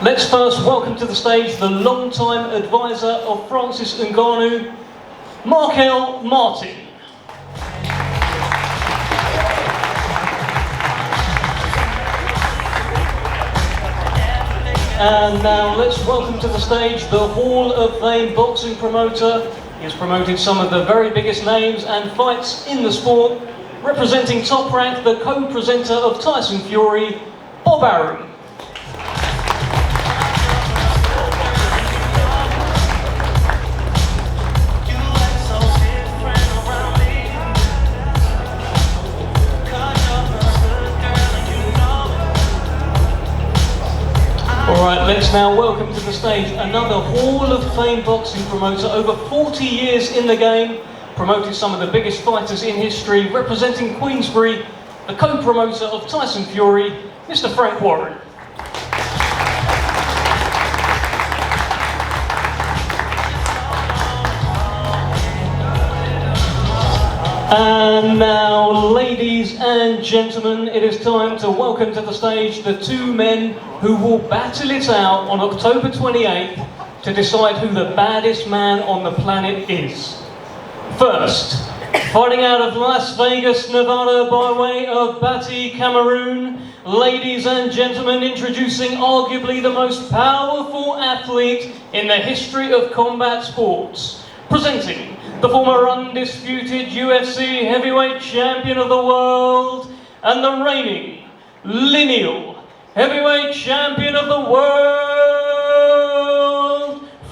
Let's first welcome to the stage the long-time advisor of Francis Ngannou, Markel Martin. And now let's welcome to the stage the Hall of Fame boxing promoter. He has promoted some of the very biggest names and fights in the sport. Representing Top Rank, the co-presenter of Tyson Fury, Bob Arum. Alright, let's now welcome to the stage another Hall of Fame boxing promoter, over 40 years in the game, promoted some of the biggest fighters in history, representing Queensbury, the co-promoter of Tyson Fury, Mr. Frank Warren. And now, ladies and gentlemen, it is time to welcome to the stage the two men who will battle it out on October 28th to decide who the baddest man on the planet is. First, fighting out of Las Vegas, Nevada by way of Batty, Cameroon, ladies and gentlemen, introducing arguably the most powerful athlete in the history of combat sports, presenting the former undisputed UFC heavyweight champion of the world and the reigning lineal heavyweight champion of the world,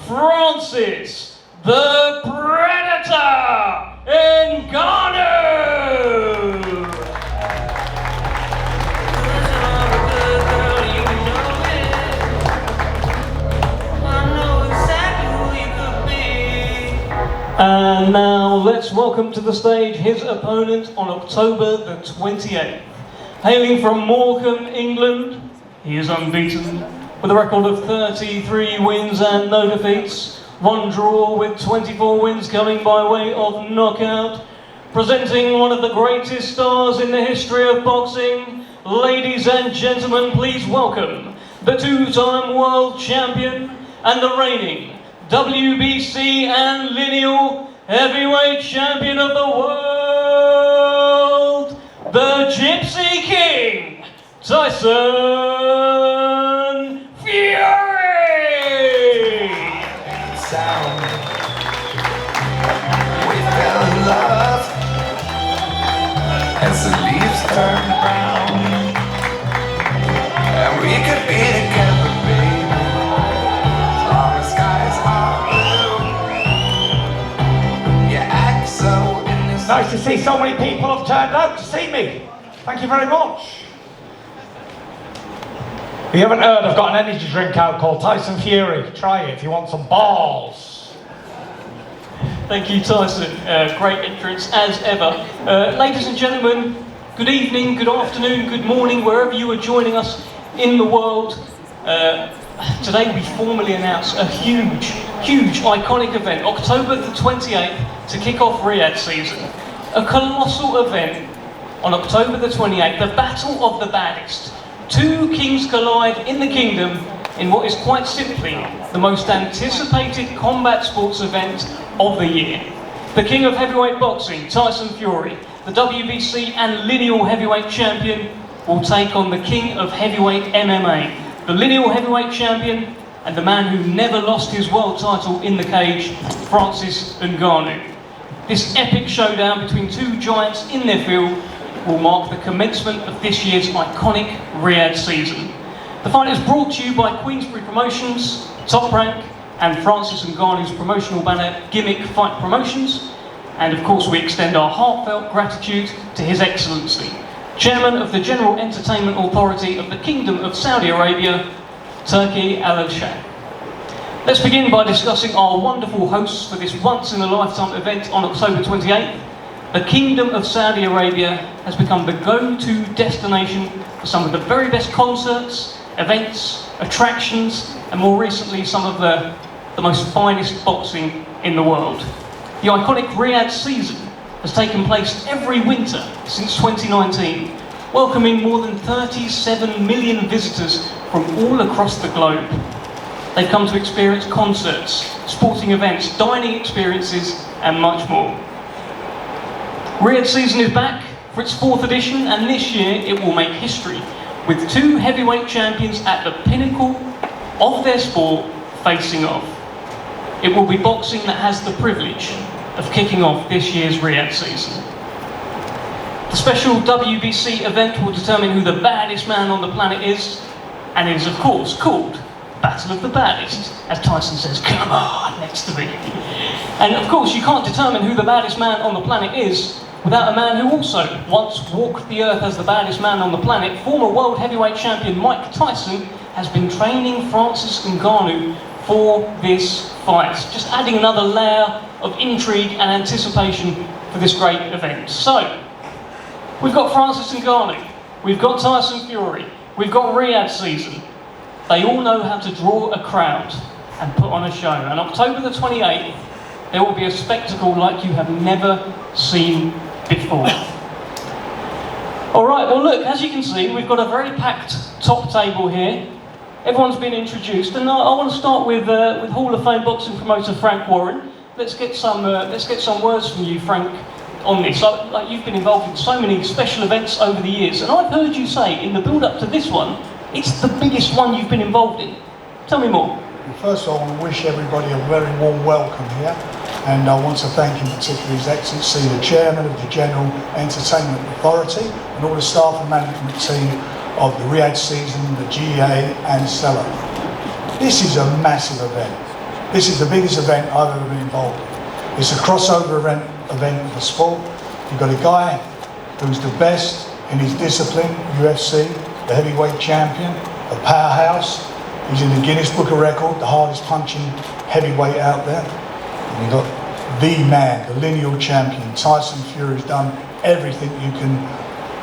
Francis the Predator Ngannou! And now let's welcome to the stage his opponent on October the 28th. Hailing from Morecambe, England, he is unbeaten with a record of 33 wins and no defeats, one draw with 24 wins coming by way of knockout. Presenting one of the greatest stars in the history of boxing, ladies and gentlemen, please welcome the two-time world champion and the reigning WBC and lineal heavyweight champion of the world, the Gypsy King, Tyson Fury! Sound. We fell in love as the leaves turn brown, and we could be together, baby, as long as skies are blue. You act so innocent. Nice to see so many people have turned out to see me. Thank you very much. If you haven't heard, I've got an energy drink out called Tyson Fury. Try it if you want some balls. Thank you, Tyson. Great entrance as ever. Ladies and gentlemen, good evening, good afternoon, good morning, wherever you are joining us in the world. Today we formally announce a huge, iconic event, October the 28th, to kick off Riyadh season. A colossal event on October the 28th, the Battle of the Baddest. Two kings collide in the kingdom in what is quite simply the most anticipated combat sports event of the year. The king of heavyweight boxing, Tyson Fury, the WBC and lineal heavyweight champion, will take on the king of heavyweight MMA, the lineal heavyweight champion and the man who never lost his world title in the cage, Francis Ngannou. This epic showdown between two giants in their field will mark the commencement of this year's iconic Riyadh season. The fight is brought to you by Queensbury Promotions, Top Rank, and Francis Ngannou's promotional banner Gimmick Fight Promotions. And of course we extend our heartfelt gratitude to His Excellency, Chairman of the General Entertainment Authority of the Kingdom of Saudi Arabia, Turki Al-Shah. Let's begin by discussing our wonderful hosts for this once-in-a-lifetime event on October 28th. The Kingdom of Saudi Arabia has become the go-to destination for some of the very best concerts, events, attractions, and more recently some of the most finest boxing in the world. The iconic Riyadh season has taken place every winter since 2019, welcoming more than 37 million visitors from all across the globe. They've come to experience concerts, sporting events, dining experiences, and much more. Riyadh season is back for its 4th edition, and this year it will make history, with 2 heavyweight champions at the pinnacle of their sport facing off. It will be boxing that has the privilege of kicking off this year's Riyadh season. The special WBC event will determine who the baddest man on the planet is, and it is of course called Battle of the Baddest, as Tyson says, "Come on," next to me. And of course you can't determine who the baddest man on the planet is without a man who also once walked the earth as the baddest man on the planet. Former world heavyweight champion Mike Tyson has been training Francis Ngannou for this fight, just adding another layer of intrigue and anticipation for this great event. So, we've got Francis Ngannou, we've got Tyson Fury, we've got Riyadh season. They all know how to draw a crowd and put on a show. And October the 28th, there will be a spectacle like you have never seen before. Alright, well look, as you can see, we've got a very packed top table here. Everyone's been introduced, and I want to start with Hall of Fame boxing promoter Frank Warren. Let's get some words from you, Frank, on this. Like, you've been involved in so many special events over the years, and I've heard you say in the build-up to this one, it's the biggest one you've been involved in. Tell me more. First of all, I want to wish everybody a very warm welcome here, and I want to thank in particular His Excellency, the Chairman of the General Entertainment Authority, and all the staff and management team of the Riyadh season, the GEA and Stella. This is a massive event. This is the biggest event I've ever been involved in. It's a crossover event of the sport. You've got a guy who's the best in his discipline, UFC, the heavyweight champion, a powerhouse. He's in the Guinness Book of Record, the hardest punching heavyweight out there. And you've got the man, the lineal champion. Tyson Fury's done everything you can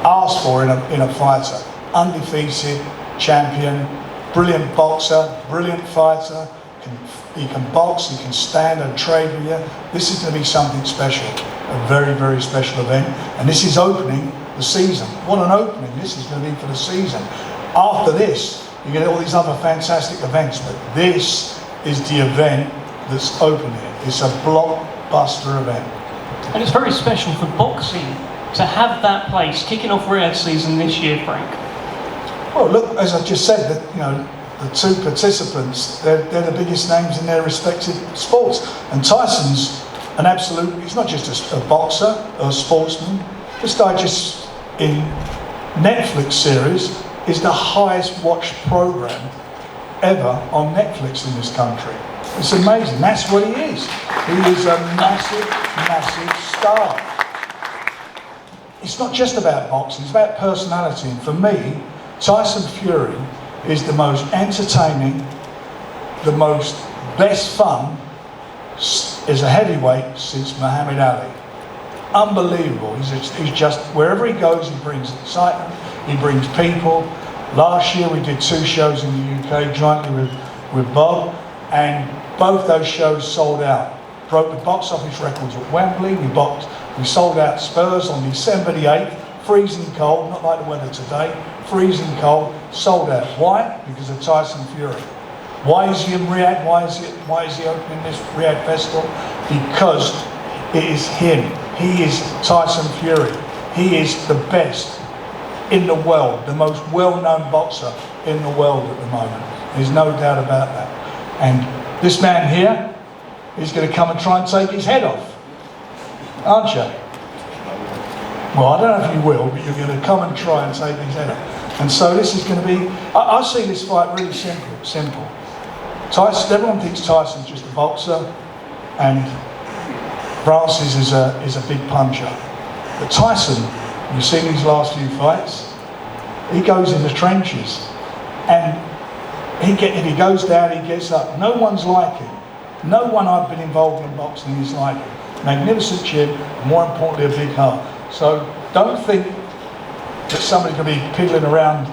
ask for in a fighter. Undefeated champion, brilliant boxer, brilliant fighter. He can box, he can stand and trade with you. This is going to be something special, a very, very special event. And this is opening the season. What an opening this is going to be for the season. After this, you get all these other fantastic events, but this is the event that's opening it. It's a blockbuster event. And it's very special for boxing to have that place kicking off Riyadh season this year, Frank. Well, look, as I just said, the 2 participants, they're the biggest names in their respective sports. And Tyson's an absolute, he's not just a boxer or a sportsman. This guy just in Netflix series is the highest watched program ever on Netflix in this country. It's amazing. That's what he is. He is a massive, massive star. It's not just about boxing, it's about personality. And for me, Tyson Fury is the most entertaining, the most best fun as a heavyweight since Muhammad Ali. Unbelievable. He's just, wherever he goes, he brings excitement, he brings people. Last year we did 2 shows in the UK jointly with Bob, and both those shows sold out. Broke the box office records at Wembley. We sold out Spurs on December the 8th, freezing cold, not like the weather today, freezing cold, sold out. Why? Because of Tyson Fury. Why is he in Riyadh? Why is he opening this Riyadh festival? Because it is him. He is Tyson Fury. He is the best in the world, the most well-known boxer in the world at the moment. There's no doubt about that. And this man here is going to come and try and take his head off, aren't you? Well, I don't know if you will, but you're going to come and try and take his head off. And so this is going to be, I see this fight really simple. Tyson, everyone thinks Tyson's just a boxer and Francis is a big puncher. But Tyson, you've seen these last few fights, he goes in the trenches. And if he goes down, he gets up. No one's like him. No one I've been involved in boxing is like him. Magnificent chin, and more importantly, a big heart. So don't think that somebody's going to be piddling around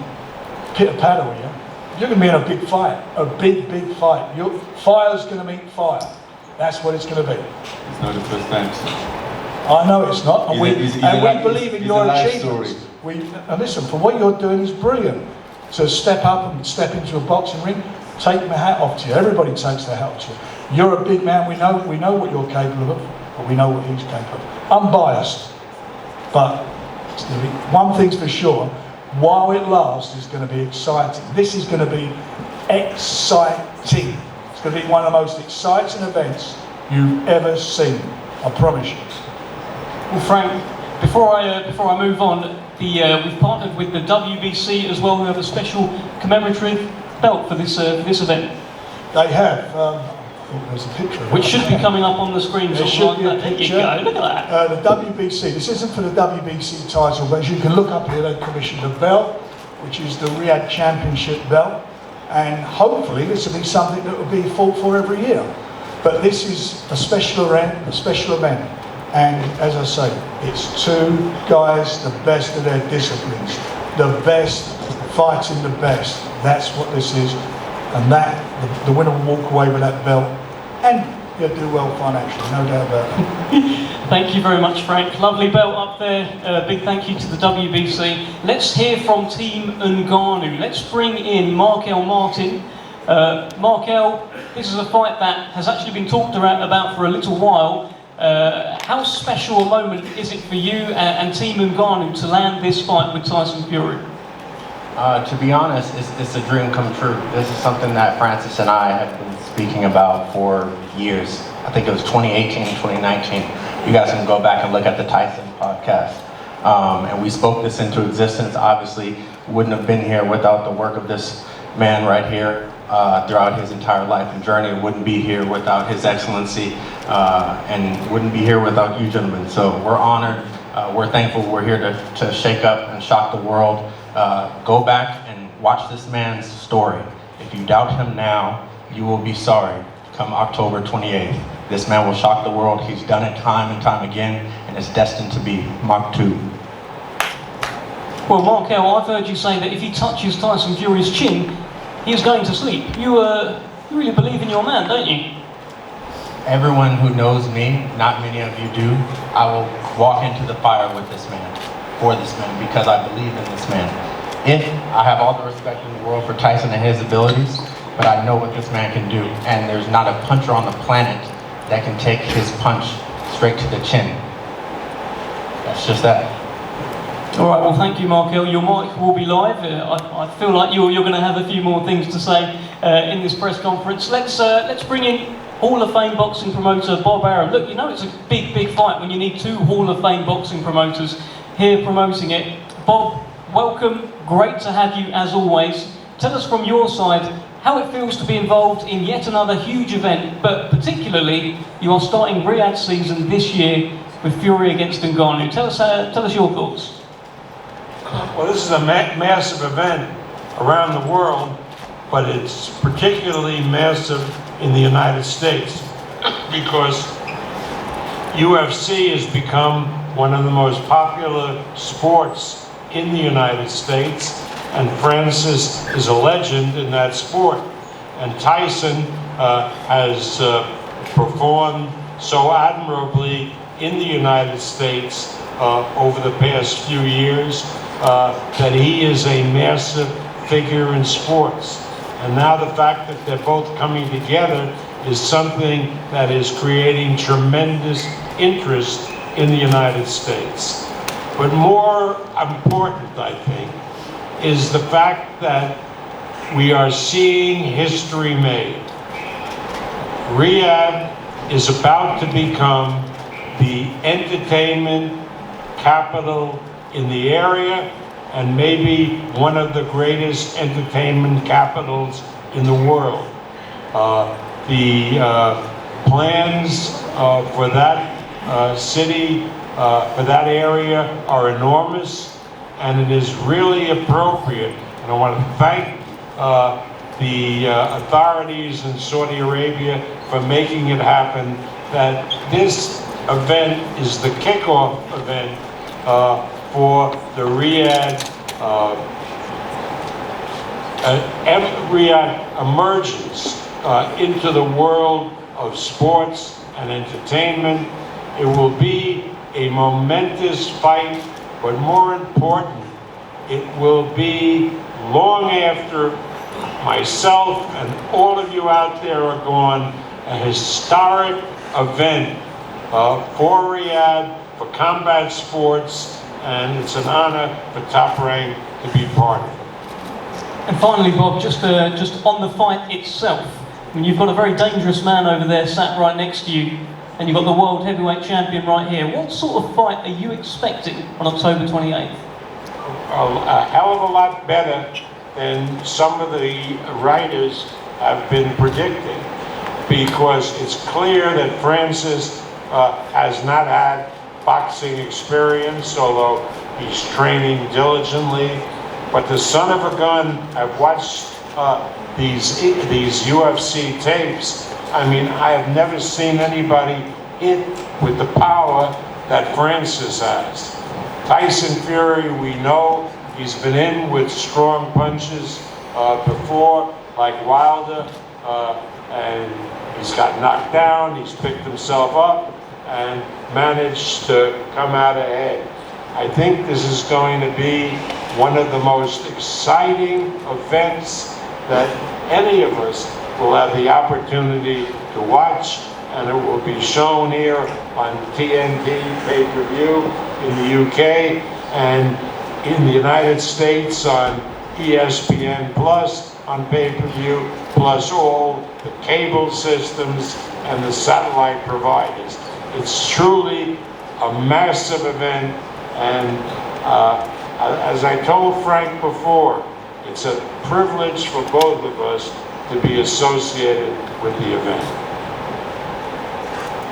pitter-patter with you. You're going to be in a big fight, a big, big fight. Fire's going to meet fire. That's what it's going to be. It's not the first time. I know it's not, and we believe in your it's achievements. And listen, for what you're doing is brilliant. to step up and step into a boxing ring, take my hat off to you. Everybody takes their hat off to you. You're a big man, we know what you're capable of, but we know what he's capable of. Unbiased, but one thing's for sure, while it lasts, it's going to be exciting. This is going to be exciting. It's going to be one of the most exciting events you've ever seen, I promise you. Well, Frank, before I move on, we've partnered with the WBC as well, who have a special commemorative belt for this event. They have. There's a picture of it. Which should be coming up on the screen. There should be a There you picture. go, look at that. The WBC, this isn't for the WBC title, but as you can look up here, they've commissioned a belt, which is the Riyadh Championship belt, and hopefully this will be something that will be fought for every year. But this is a special event, and as I say, it's two guys, the best of their disciplines, the best fighting the best. That's what this is, and that the winner will walk away with that belt, and you'll do well financially, no doubt about it. Thank you very much, Frank. Lovely belt up there. Big thank you to the WBC. Let's hear from Team Ngannou. Let's bring in Markel Martin. Markel, this is a fight that has actually been talked about for a little while. How special a moment is it for you and Team Ngannou to land this fight with Tyson Fury? To be honest, it's a dream come true. This is something that Francis and I have been speaking about for years. I think it was 2018, 2019. You guys can go back and look at the Tyson podcast. And we spoke this into existence. Obviously, wouldn't have been here without the work of this man right here throughout his entire life and journey. Wouldn't be here without his excellency and wouldn't be here without you gentlemen. So we're honored. We're thankful we're here to shake up and shock the world. Go back and watch this man's story. If you doubt him now, you will be sorry come October 28th. This man will shock the world. He's done it time and time again, and is destined to be Mark II. Well, Markel, I've heard you say that if he touches Tyson Fury's chin, he is going to sleep. You really believe in your man, don't you? Everyone who knows me, not many of you do, I will walk into the fire with this man, for this man, because I believe in this man. I have all the respect in the world for Tyson and his abilities, but I know what this man can do, and there's not a puncher on the planet that can take his punch straight to the chin. That's just that. All right, well, thank you, Markel. Your mic will be live. I feel like you're going to have a few more things to say in this press conference. Let's bring in Hall of Fame boxing promoter Bob Arum. Look, you know it's a big fight when you need two Hall of Fame boxing promoters here promoting it. Bob, welcome. Great to have you as always. Tell us from your side how it feels to be involved in yet another huge event, but particularly you are starting Riyadh season this year with Fury against Ngannou. Tell us your thoughts. Well, this is a massive event around the world, but it's particularly massive in the United States because UFC has become one of the most popular sports in the United States, and Francis is a legend in that sport. And Tyson has performed so admirably in the United States over the past few years that he is a massive figure in sports. And now the fact that they're both coming together is something that is creating tremendous interest in the United States. But more important, I think, is the fact that we are seeing history made. Riyadh is about to become the entertainment capital in the area, and maybe one of the greatest entertainment capitals in the world. The plans for that city, for that area, are enormous, and it is really appropriate. And I want to thank the authorities in Saudi Arabia for making it happen, that this event is the kickoff event for the Riyadh emergence into the world of sports and entertainment. It will be a momentous fight, but more important, it will be long after myself and all of you out there are gone, a historic event for Riyadh, for combat sports, and it's an honor for Top Rank to be part of it. And finally, Bob, just on the fight itself, I mean, you've got a very dangerous man over there sat right next to you, and you've got the world heavyweight champion right here. What sort of fight are you expecting on October 28th? A hell of a lot better than some of the writers have been predicting, because it's clear that Francis has not had boxing experience, although he's training diligently. But the son of a gun, I've watched these UFC tapes. I mean, I have never seen anybody hit with the power that Francis has. Tyson Fury, we know, he's been in with strong punches before, like Wilder, and he's got knocked down, he's picked himself up, and managed to come out ahead. I think this is going to be one of the most exciting events that any of us will have the opportunity to watch, and it will be shown here on TNT pay-per-view in the UK, and in the United States on ESPN Plus on pay-per-view, plus all the cable systems and the satellite providers. It's truly a massive event, and as I told Frank before, it's a privilege for both of us to be associated with the event.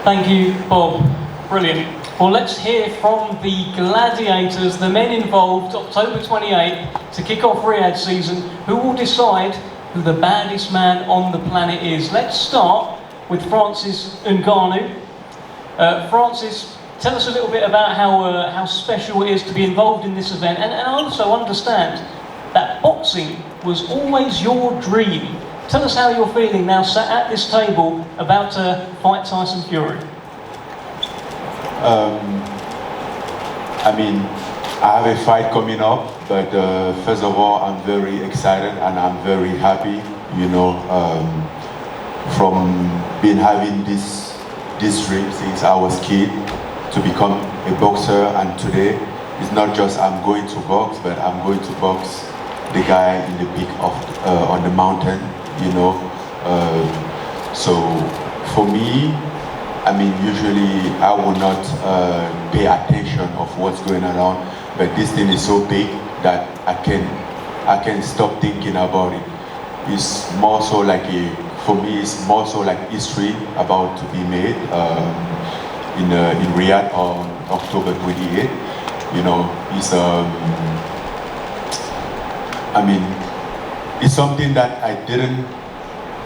Thank you, Bob. Brilliant. Well, let's hear from the gladiators, the men involved, October 28th, to kick off Riyadh season, who will decide who the baddest man on the planet is. Let's start with Francis Ngannou. Francis, tell us a little bit about how special it is to be involved in this event, and also understand that boxing was always your dream. Tell us how you're feeling now, sat at this table, about to fight Tyson Fury. I mean, I have a fight coming up, but first of all, I'm very excited and I'm very happy, you know, from having this dream since I was a kid to become a boxer, and today it's not just I'm going to box, but I'm going to box the guy in the peak of on the mountain, you know. So for me, I mean, usually I will not pay attention of what's going on, but this thing is so big that I can stop thinking about it. It's more so like for me, it's more so like history about to be made in Riyadh on October 28th. You know, it's I mean, it's something that I didn't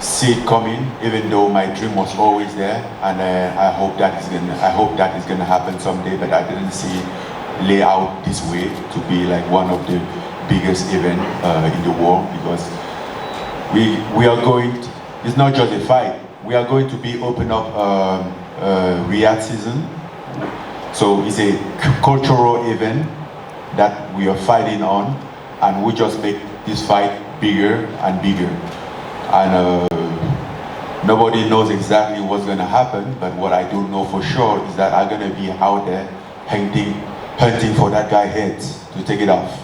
see it coming, even though my dream was always there, and I hope that is gonna happen someday. But I didn't see it lay out this way to be like one of the biggest events in the world, because we are going. It's not just a fight. We are going to be open up Riyadh season, so it's a cultural event that we are fighting on, and we just make this fight bigger and bigger. And nobody knows exactly what's going to happen, but what I do know for sure is that I'm going to be out there hunting for that guy's head to take it off.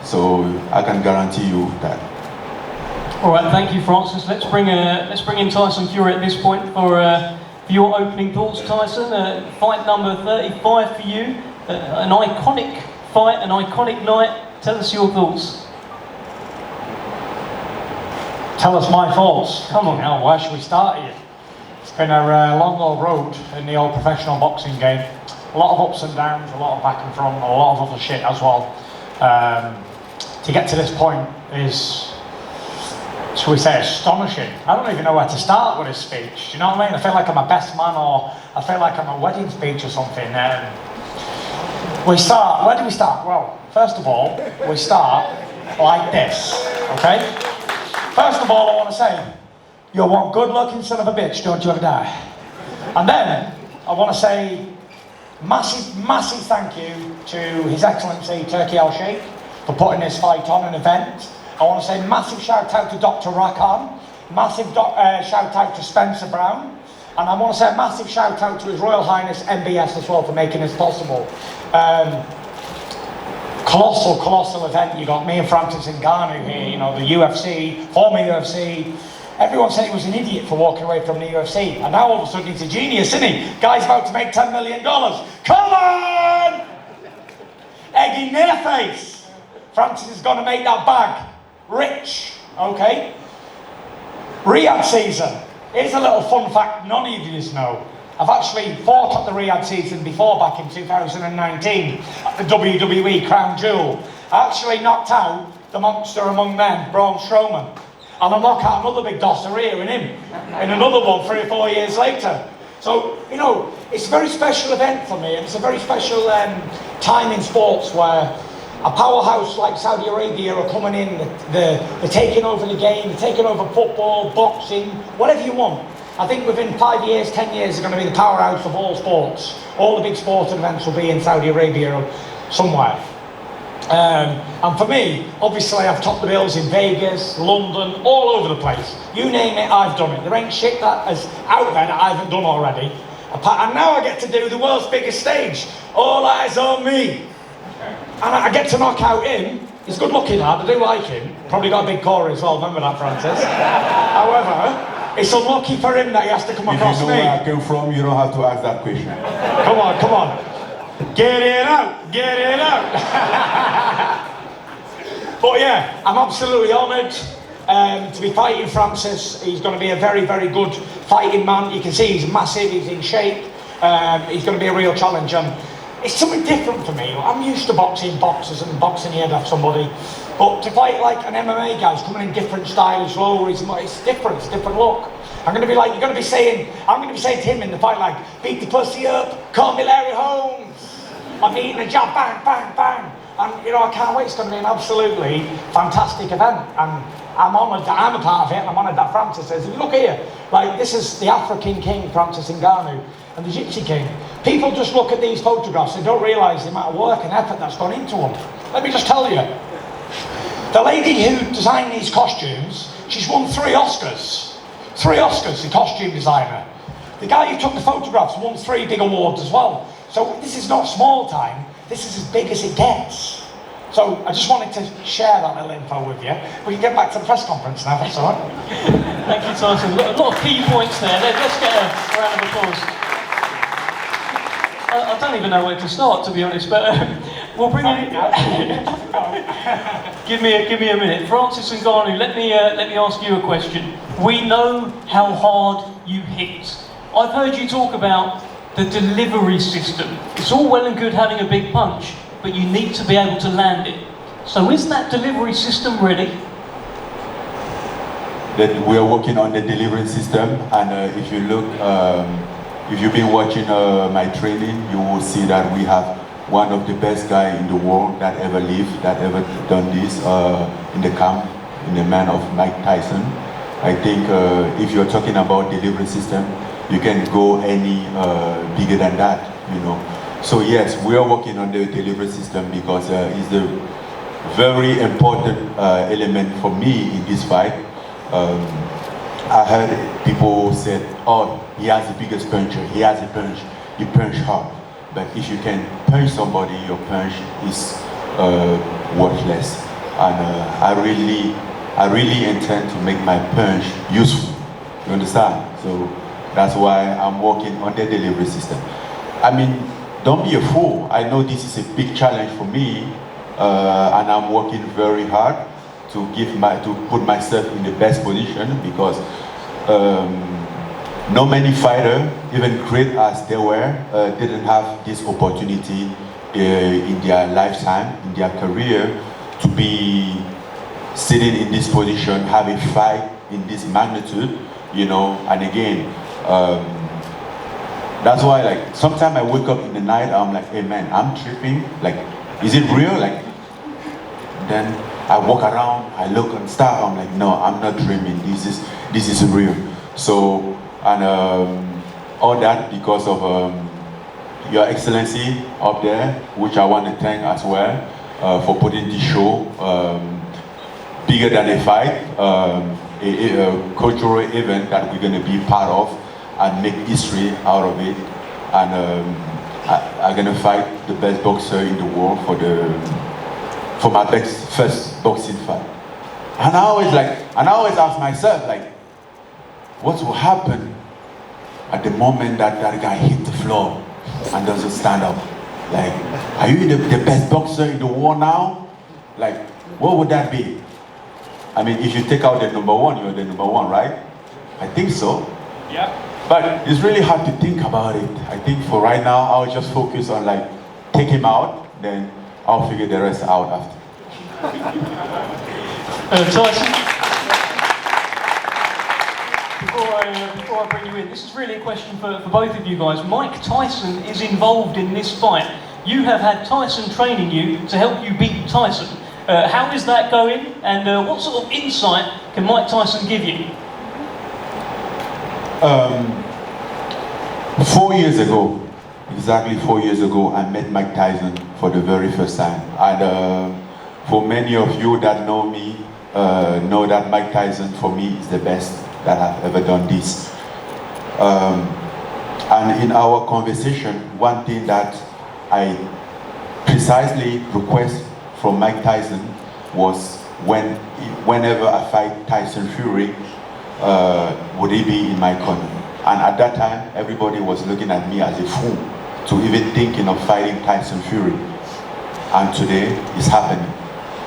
So I can guarantee you that. All right, thank you, Francis. Let's bring in Tyson Fury at this point for your opening thoughts, Tyson. Fight number 35 for you, an iconic fight, an iconic night. Tell us your thoughts. Tell us my thoughts. Come on now, where should we start here? It's been a long old road in the old professional boxing game. A lot of ups and downs, a lot of back and front, a lot of other shit as well. To get to this point is, shall we say, astonishing. I don't even know where to start with this speech. Do you know what I mean? I feel like I'm a best man, or I feel like I'm a wedding speech or something. Where do we start? Well, first of all, we start like this, okay? First of all, I want to say, you're one good-looking son of a bitch, don't you ever die. And then, I want to say, massive, massive thank you to His Excellency Turki Al-Sheikh for putting this fight on an event. I want to say massive shout out to Dr. Rakan, massive shout out to Spencer Brown, and I want to say a massive shout out to His Royal Highness MBS as well for making this possible. Colossal event. You got me and Francis Ngannou here, you know, the UFC, former UFC. Everyone said he was an idiot for walking away from the UFC, and now all of a sudden he's a genius, isn't he? Guy's about to make $10 million. Come on! Egg in their face. Francis is going to make that bag rich, okay? Riyadh season. Here's a little fun fact none of you know. I've actually fought at the Riyadh season before, back in 2019, at the WWE Crown Jewel. I actually knocked out the monster among men, Braun Strowman. And I'll knock out another big dosser here in him, in another one 3 or 4 years later. So, you know, it's a very special event for me, and it's a very special time in sports where a powerhouse like Saudi Arabia are coming in, they're taking over the game, they're taking over football, boxing, whatever you want. I think within 5 years, 10 years, they're going to be the powerhouse of all sports. All the big sporting events will be in Saudi Arabia or somewhere. And for me, obviously I've topped the bills in Vegas, London, all over the place. You name it, I've done it. There ain't shit that is out there that I haven't done already. And now I get to do the world's biggest stage. All eyes on me. And I get to knock out him. He's good looking lad, I do like him. Probably got a big core as well, remember that, Francis? However, it's unlucky for him that he has to come across me. If you know where I came from, you don't have to ask that question. Come on. Get it out. But yeah, I'm absolutely honoured to be fighting Francis. He's going to be a very, very good fighting man. You can see he's massive, he's in shape. He's going to be a real challenge. And it's something different for me. I'm used to boxing boxers and boxing the head off somebody. But to fight like an MMA guy's coming in different styles, lower, it's different, it's a different look. I'm going to be saying to him in the fight like, beat the pussy up, call me Larry Holmes. I'm eating a jab, bang, bang, bang. And you know, I can't wait, it's going to be an absolutely fantastic event. And I'm honoured that I'm a part of it, and I'm honoured that Francis is. And look here, like this is the African king, Francis Ngannou, and the Gypsy king. People just look at these photographs and don't realise the amount of work and effort that's gone into them. Let me just tell you, the lady who designed these costumes, she's won 3 Oscars. 3 Oscars, the costume designer. The guy who took the photographs won 3 big awards as well. So this is not small time, this is as big as it gets. So I just wanted to share that little info with you. We can get back to the press conference now, that's all right. Thank you, Tyson. A lot of key points there. Let's get a round of applause. I don't even know where to start, to be honest, but we'll bring it. Give me a minute. Francis Ngannou, let me ask you a question. We know how hard you hit. I've heard you talk about the delivery system. It's all well and good having a big punch, but you need to be able to land it. So is that delivery system ready? That we are working on the delivery system, and if you look, if you've been watching my training, you will see that we have one of the best guys in the world that ever lived, that ever done this in the camp, in the man of Mike Tyson. I think if you're talking about delivery system, you can go any bigger than that, you know. So yes, we are working on the delivery system because it's a very important element for me in this fight. I heard people said, oh, he has the biggest puncher, he has a punch, he punch hard. But if you can punch somebody, your punch is worthless. And I really intend to make my punch useful. You understand? So that's why I'm working on the delivery system. I mean, don't be a fool. I know this is a big challenge for me, and I'm working very hard to put myself in the best position because no many fighters, even great as they were, didn't have this opportunity in their lifetime, in their career, to be sitting in this position, have a fight in this magnitude, you know. And again, that's why, like, sometimes I wake up in the night, I'm like, hey man, I'm tripping. Like, is it real? Like, then I walk around, I look and stuff. I'm like, no, I'm not dreaming. This is real. So, and all that because of Your Excellency up there, which I want to thank as well for putting this show. bigger than a fight, a cultural event that we're going to be part of and make history out of it. And I'm going to fight the best boxer in the world for my first boxing fight. And I always ask myself, like, what will happen at the moment that guy hit the floor and doesn't stand up? Like, are you the best boxer in the world now? Like, what would that be? I mean, if you take out the number one, you're the number one, right? I think so. Yeah. But it's really hard to think about it. I think for right now, I'll just focus on like, take him out, then I'll figure the rest out after. Tyson, before I bring you in, this is really a question for both of you guys. Mike Tyson is involved in this fight. You have had Tyson training you to help you beat Tyson. How is that going, and what sort of insight can Mike Tyson give you? 4 years ago, exactly 4 years ago, I met Mike Tyson for the very first time. And for many of you that know me, know that Mike Tyson for me is the best that I've ever done this. And in our conversation, one thing that I precisely request from Mike Tyson was whenever I fight Tyson Fury, would he be in my corner? And at that time, everybody was looking at me as a fool to even thinking of fighting Tyson Fury. And today, it's happening.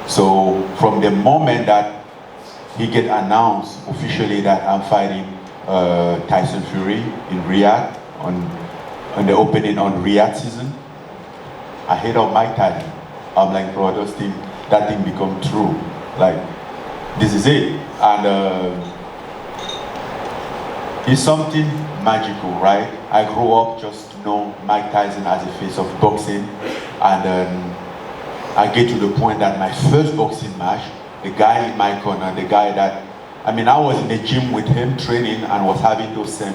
So from the moment that he get announced officially that I'm fighting Tyson Fury in Riyadh on the opening on Riyadh season, I hit up Mike Tyson. I'm like, bro, that thing become true. Like, this is it. And it's something magical, right? I grew up just to know Mike Tyson as a face of boxing, and I get to the point that my first boxing match, the guy in my corner, the guy that, I mean, I was in the gym with him training and was having those same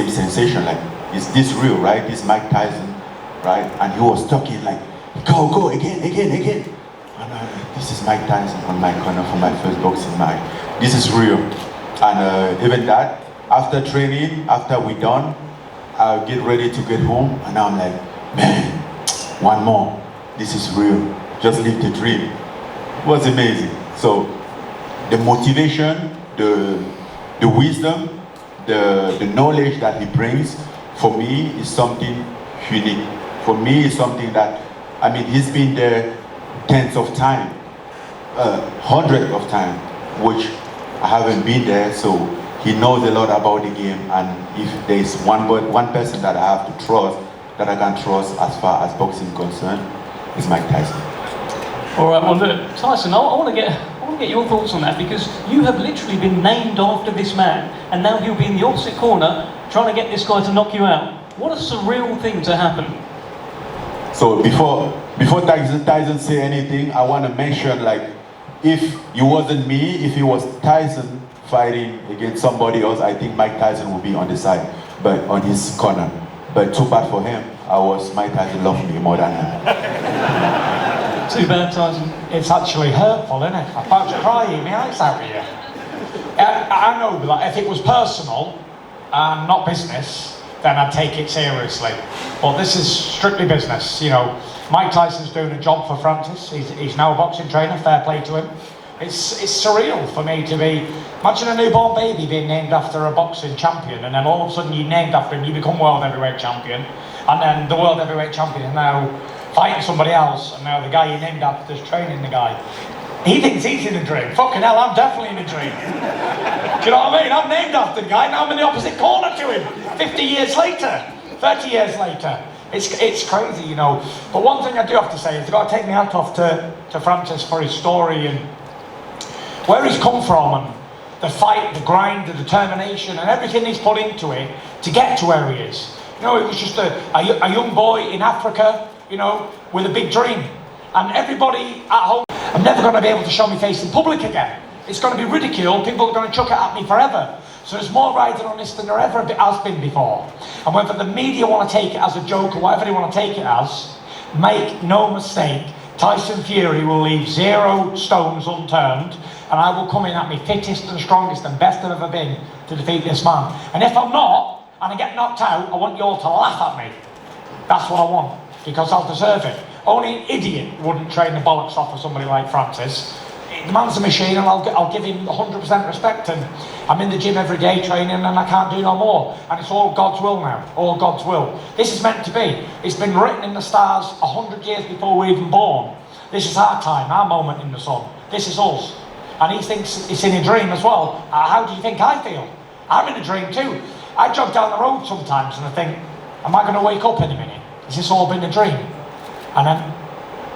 sensation, like, is this real, right? This Mike Tyson, right? And he was talking like, go, again. And this is Mike Tyson on my corner for my first boxing match. This is real. And even that, after training, after we're done, I'll get ready to get home, and I'm like, man, one more. This is real. Just live the dream. It was amazing. So the motivation, the wisdom, the knowledge that he brings, for me is something unique. For me, it's something that, I mean, he's been there tens of times, hundreds of times, which I haven't been there, so he knows a lot about the game, and if there's one person that I have to trust, that I can trust as far as boxing is concerned, is Mike Tyson. All right, well, look, Tyson, I want to get your thoughts on that, because you have literally been named after this man, and now he'll be in the opposite corner trying to get this guy to knock you out. What a surreal thing to happen. So before Tyson say anything, I want to mention, like, if it wasn't me, if it was Tyson fighting against somebody else, I think Mike Tyson would be on the side, but on his corner. But too bad for him, Mike Tyson loved me more than him. Too bad, Tyson. It's actually hurtful, isn't it? I'm about to cry in my eyes out here. I know that if it was personal and not business, then I'd take it seriously. But this is strictly business, you know. Mike Tyson's doing a job for Francis. He's now a boxing trainer, fair play to him. It's surreal for me to be, imagine a newborn baby being named after a boxing champion, and then all of a sudden you're named after him, you become world heavyweight champion, and then the world heavyweight champion is now fighting somebody else, and now the guy you named after is training the guy. He thinks he's in a dream. Fucking hell, I'm definitely in a dream. Do you know what I mean? I'm named after the guy, now I'm in the opposite corner to him. 50 years later, 30 years later. It's crazy, you know. But one thing I do have to say is I've got to take my hat off to Francis for his story and where he's come from, and the fight, the grind, the determination, and everything he's put into it to get to where he is. You know, he was just a young boy in Africa, you know, with a big dream. And everybody at home, I'm never going to be able to show my face in public again. It's going to be ridiculed. People are going to chuck it at me forever. So there's more riding on this than there ever has been before. And whether the media want to take it as a joke or whatever they want to take it as, make no mistake, Tyson Fury will leave 0 stones unturned and I will come in at my fittest and strongest and best I've ever been to defeat this man. And if I'm not, and I get knocked out, I want you all to laugh at me. That's what I want, because I'll deserve it. Only an idiot wouldn't train the bollocks off of somebody like Francis. The man's a machine, and I'll give him 100% respect. And I'm in the gym every day training, and I can't do no more. And it's all God's will now, all God's will. This is meant to be. It's been written in the stars 100 years before we were even born. This is our time, our moment in the sun. This is us. And he thinks it's in a dream as well. How do you think I feel? I'm in a dream too. I jog down the road sometimes and I think, am I going to wake up in a minute? Has this all been a dream? And then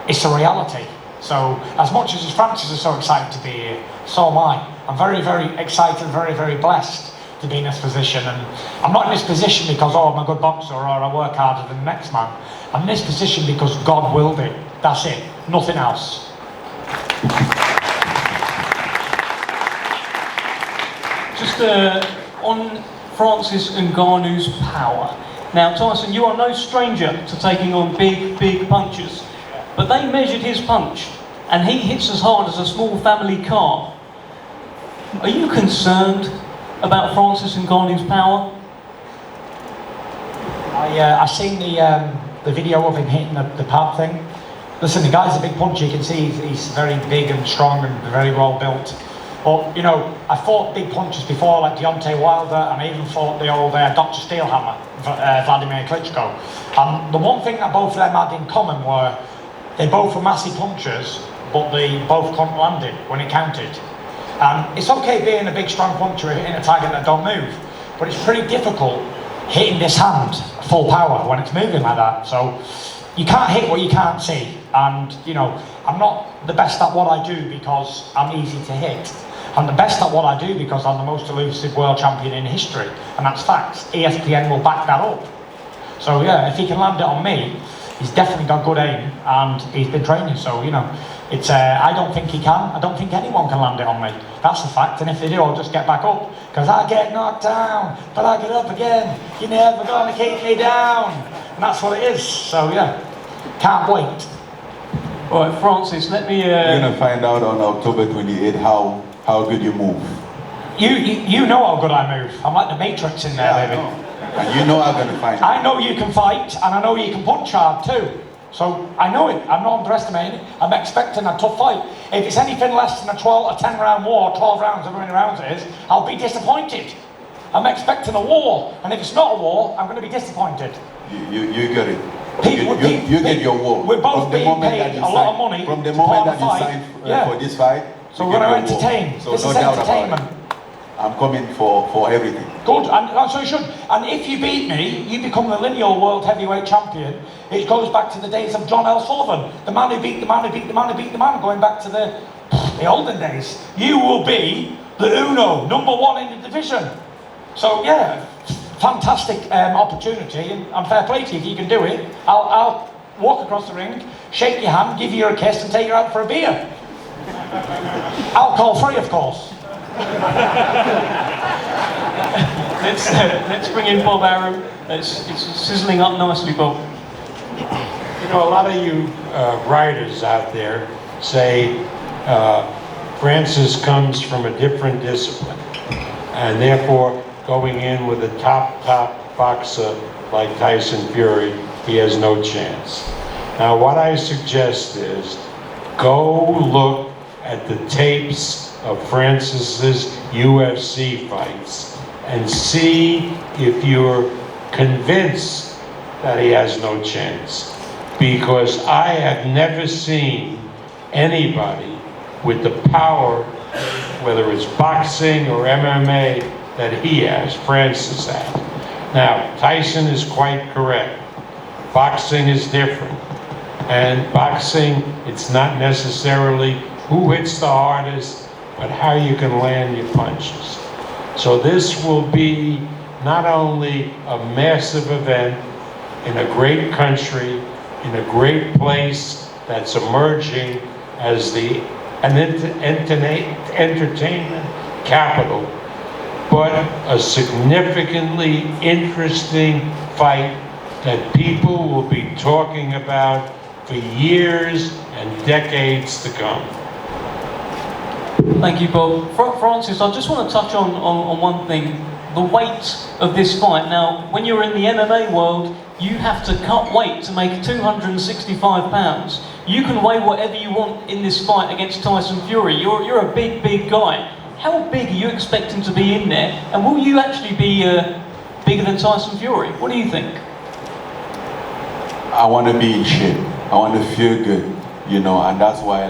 it's a reality. So as much as Francis is so excited to be here, so am I. I'm very, very excited, very, very blessed to be in this position. And I'm not in this position because, oh, I'm a good boxer or I work harder than the next man. I'm in this position because God willed it. That's it. Nothing else. Just on Francis Ngannou's power. Now, Tyson, you are no stranger to taking on big, big punches. But they measured his punch, and he hits as hard as a small family car. Are you concerned about Francis Ngannou's power? I seen the video of him hitting the pad thing. Listen, the guy's a big puncher. You can see he's very big and strong and very well built. But, you know, I fought big punchers before, like Deontay Wilder, and I even fought the old Dr. Steelhammer, Vladimir Klitschko. And the one thing that both of them had in common were they both were massive punchers, but they both couldn't land it when it counted. And it's okay being a big, strong puncher in a target that don't move, but it's pretty difficult hitting this hand full power when it's moving like that. So you can't hit what you can't see. And, you know, I'm not the best at what I do because I'm easy to hit. I'm the best at what I do because I'm the most elusive world champion in history, and that's facts. ESPN will back that up. So yeah, if he can land it on me, he's definitely got good aim, and he's been training. So you know, it's I don't think he can. I don't think anyone can land it on me. That's a fact. And if they do, I'll just get back up because I get knocked down, but I get up again. You're never gonna keep me down, and that's what it is. So yeah, can't wait. All right, Francis, let me. You're gonna find out on October 28th how good you move. You know how good I move. I'm like the Matrix in there, baby. And you know I'm gonna find I know you can fight, and I know you can punch hard too. So I know it. I'm not underestimating it. I'm expecting a tough fight. If it's anything less than a 10-round war, 12 rounds, however many rounds it is, I'll be disappointed. I'm expecting a war, and if it's not a war, I'm going to be disappointed. You get it. You get your war. We're both being paid a lot of money from the to moment put on that a you fight. signed for this fight. So we're going to entertain. So This no is doubt entertainment. about it. I'm coming for everything. Good, and so you should. And if you beat me, you become the lineal world heavyweight champion. It goes back to the days of John L. Sullivan, the man who beat the man who beat the man who beat the man, going back to the olden days. You will be the Uno, #1 in the division. So yeah, fantastic opportunity, and fair play to you if you can do it. I'll walk across the ring, shake your hand, give you a kiss, and take you out for a beer. Alcohol free, of course. Let's bring in Bob Arum. It's sizzling up nicely, Bob. You know, a lot of you writers out there say Francis comes from a different discipline, and therefore going in with a top boxer like Tyson Fury, he has no chance. Now, what I suggest is go look at the tapes of Francis's UFC fights and see if you're convinced that he has no chance. Because I have never seen anybody with the power, whether it's boxing or MMA, that he has, Francis has. Now, Tyson is quite correct. Boxing is different. And boxing, it's not necessarily who hits the hardest, but how you can land your punches. So this will be not only a massive event in a great country, in a great place that's emerging as an entertainment capital, but a significantly interesting fight that people will be talking about for years and decades to come. Thank you, Bob. Francis, I just want to touch on one thing. The weight of this fight. Now, when you're in the MMA world, you have to cut weight to make 265 pounds. You can weigh whatever you want in this fight against Tyson Fury. You're a big guy. How big are you expecting to be in there? And will you actually be bigger than Tyson Fury? What do you think? I want to be in shape. I want to feel good, you know, and that's why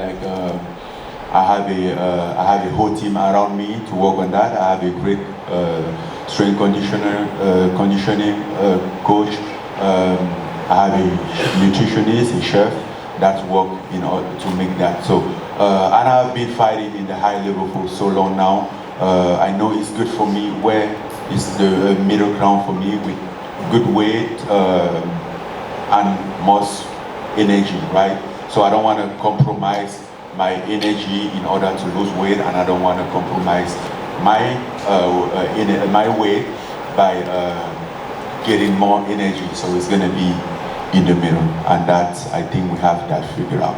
I have a whole team around me to work on that. I have a great strength conditioning coach. I have a nutritionist, a chef that's work in order to make that. So, and I've been fighting in the high level for so long now. I know it's good for me where it's the middle ground for me with good weight and most energy, right? So I don't want to compromise my energy in order to lose weight, and I don't want to compromise my weight by getting more energy. So it's going to be in the middle, and that's, I think we have that figured out.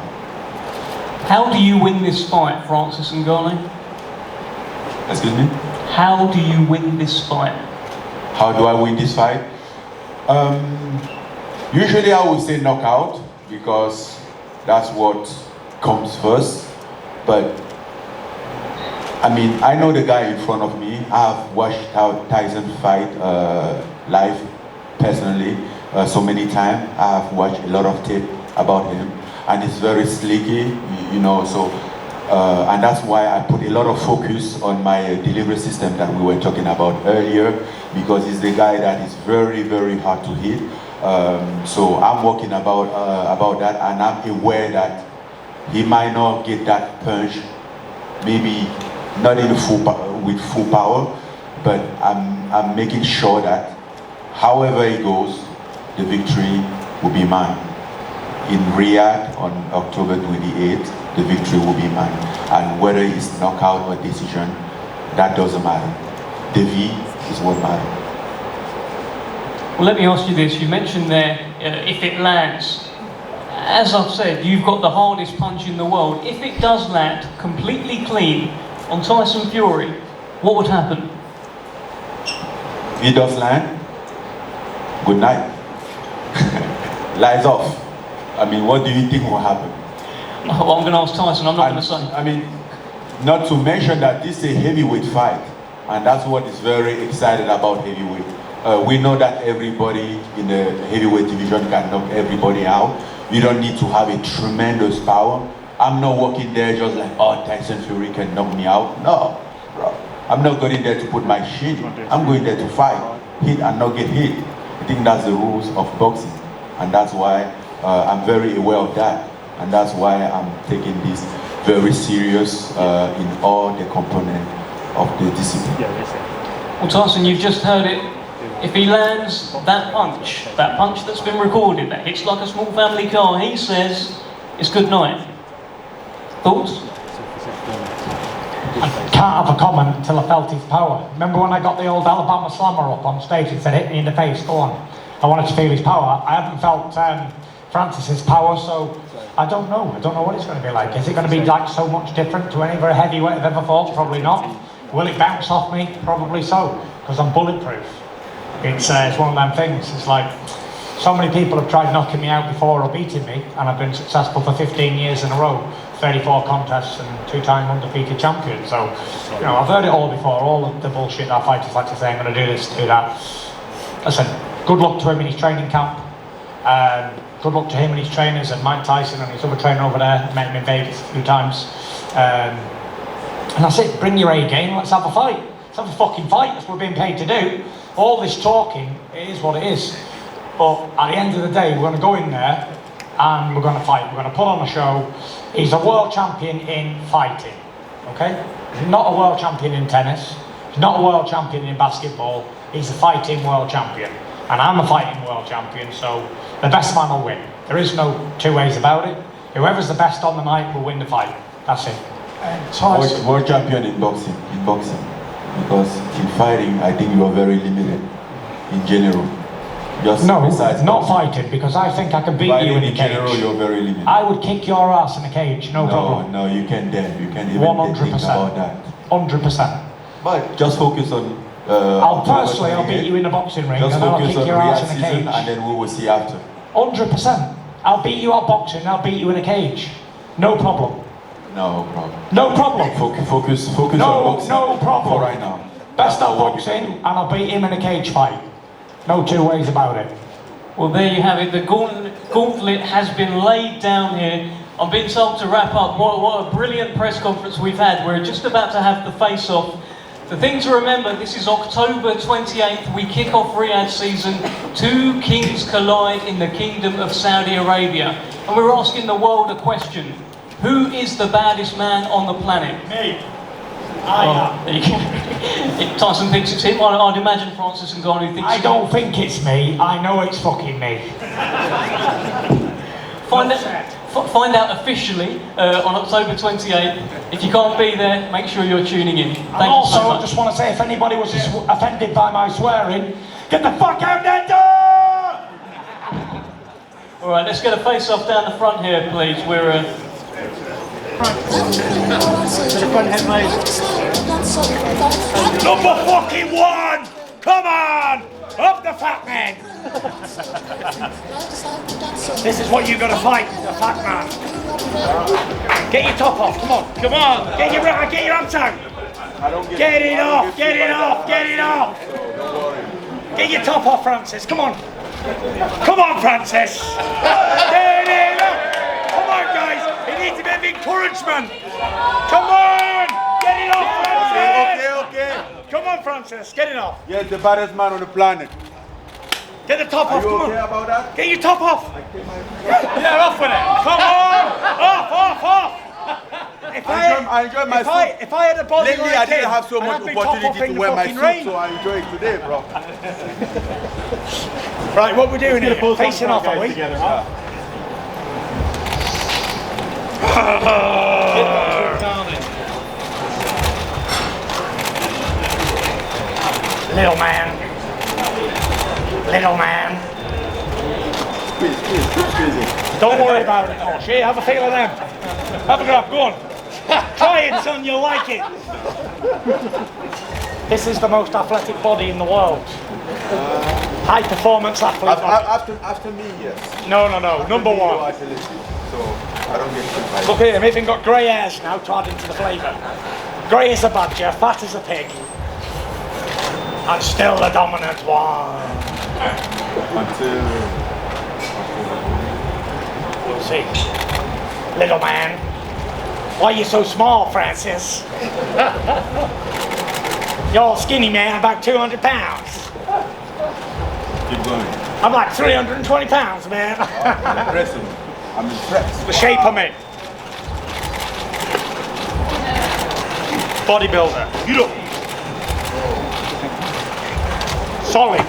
How do you win this fight, Francis Ngannou? Excuse me? How do you win this fight? How do I win this fight? Usually I would say knockout, because that's what comes first. But I mean, I know the guy in front of me. I've watched how Tyson fight live personally so many times. I've watched a lot of tape about him, and it's very slicky, you know. So, and that's why I put a lot of focus on my delivery system that we were talking about earlier, because he's the guy that is very hard to hit. So I'm working about that, and I'm aware that he might not get that punch, maybe not in with full power, but I'm making sure that however it goes, the victory will be mine. In Riyadh on October 28th, the victory will be mine. And whether it's knockout or decision, that doesn't matter. The V is what matters. Well, let me ask you this. You mentioned there, if it lands, as I've said, you've got the hardest punch in the world. If it does land completely clean on Tyson Fury, what would happen? If it does land, good night. Lights off. I mean, what do you think will happen? Well, I'm going to ask Tyson, I'm not going to say. I mean, not to mention that this is a heavyweight fight, and that's what is very excited about heavyweight. We know that everybody in the heavyweight division can knock everybody out. You don't need to have a tremendous power. I'm not walking there just like, oh, Tyson Fury can knock me out. No, bro. I'm not going there to put my shit. I'm going there to fight, hit and not get hit. I think that's the rules of boxing, and that's why I'm very aware of that, and that's why I'm taking this very serious in all the components of the discipline. Well, Tyson, you've just heard it. If he lands that punch that's been recorded, that hits like a small family car, he says it's good night. Thoughts? I can't have a comment until I felt his power. Remember when I got the old Alabama Slammer up on stage and said, hit me in the face, go on. I wanted to feel his power. I haven't felt Francis's power, so I don't know. I don't know what it's going to be like. Is it going to be like so much different to any other heavyweight I've ever fought? Probably not. Will it bounce off me? Probably so, because I'm bulletproof. It's one of them things. It's like, so many people have tried knocking me out before or beating me, and I've been successful for 15 years in a row. 34 contests and 2-time undefeated champion. So, you know, I've heard it all before, all of the bullshit that fighters like to say, I'm going to do this, do that. Listen, good luck to him in his training camp. Good luck to him and his trainers, and Mike Tyson and his other trainer over there. Met him in Vegas a few times. And that's it, bring your A game, let's have a fight. Let's have a fucking fight, that's what we're being paid to do. All this talking, it is what it is. But at the end of the day, we're going to go in there and we're going to fight. We're going to put on a show. He's a world champion in fighting, okay? He's not a world champion in tennis. He's not a world champion in basketball. He's a fighting world champion. And I'm a fighting world champion, so the best man will win. There is no two ways about it. Whoever's the best on the night will win the fight. That's it. World champion in boxing, because in fighting, I think you are very limited in general. Just No, besides not boxing. fighting, because I think I can beat you Fighting in a in general, cage. you're very limited. I would kick your ass in a cage, no problem. No, you can't then. You can't even think 100%. about that. 100%. But just focus on. I'll October beat you in the boxing ring, Just and then I'll focus kick on your Riyadh ass in a season, cage. and then we will see after. 100%. I'll beat you at boxing, I'll beat you in a cage. No problem. No problem. No problem. Focus No, on boxing. no problem. For right now. Best That's at what you boxing, can and I'll beat him in a cage fight. No two ways about it. Well, there you have it. The gauntlet has been laid down here. I'm being told to wrap up. What a brilliant press conference we've had. We're just about to have the face-off. The thing to remember, this is October 28th. We kick off Riyadh season. Two kings collide in the Kingdom of Saudi Arabia. And we're asking the world a question. Who is the baddest man on the planet? Me. There you go. If Tyson thinks it's him, I'd imagine Francis Ngannou thinks I don't think it's me, I know it's fucking me. Find out officially on October 28th. If you can't be there, make sure you're tuning in. And Thank you also, so I much. just want to say, if anybody was offended by my swearing, get the fuck out that door! All right, let's get a face-off down the front here, please. We're Number fucking one! Come on! Up the fat man! This is what you gotta fight, the fat man. Get your top off, come on, come on! Get your arms out! Get it off, get it off, get it off! Get your top off, Francis, come on! Come on, Francis! Get it off! Come on, guys! It needs a bit of encouragement! Come on! Get it off, Francis! Okay. Come on, Francis, get it off! Yes, the baddest man on the planet. Get the top Are off, you come okay on! about that? Get your top off! Yeah, off with it! Come on! Off! I enjoy my soup. If I had a body Lately, like I didn't him, have so I'd much be top opportunity offing to the wear my fucking suit, rain. so I enjoy it today, bro. Right, what we're doing here? Facing off, are we? Little man. Squeeze. Don't worry about it. Oh, shit, have a feel of them. Have a grab, go on. Try it, son, you'll like it. This is the most athletic body in the world. High performance athlete. After me, yes. No, number one. Agility, so I don't get too high. Look at him, even got grey hairs now to add into the flavour. Grey as a badger, fat as a pig. And still the dominant one. Until We'll see. Little man. Why are you so small, Francis? You're skinny man, about 200 pounds. keep going. I'm like 320 pounds, man. Impressive. I'm impressed. The shape I'm in. Bodybuilder. You look. Solid.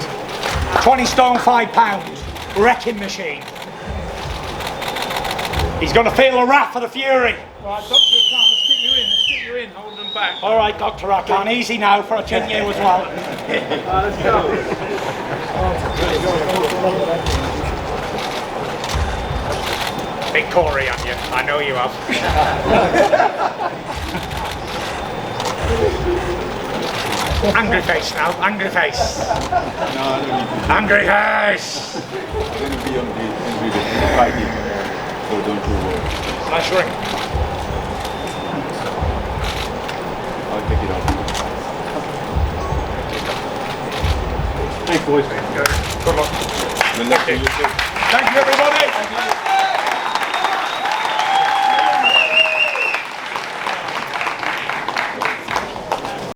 20 stone, 5 pounds. Wrecking machine. He's going to feel the wrath of the Fury. Right, Dr. Khan, let's get you in, hold them back. All right, Dr. Akan, easy now for a 10 year as well. Let's go. Big Corey on you, I know you have. Angry face now, angry face. No, I don't need to. Angry face! I'm going to be on the fighting, so don't you worry. Nice ring. I'll take it off. Big boys. Good luck. Good luck to you too. Thank you, everybody.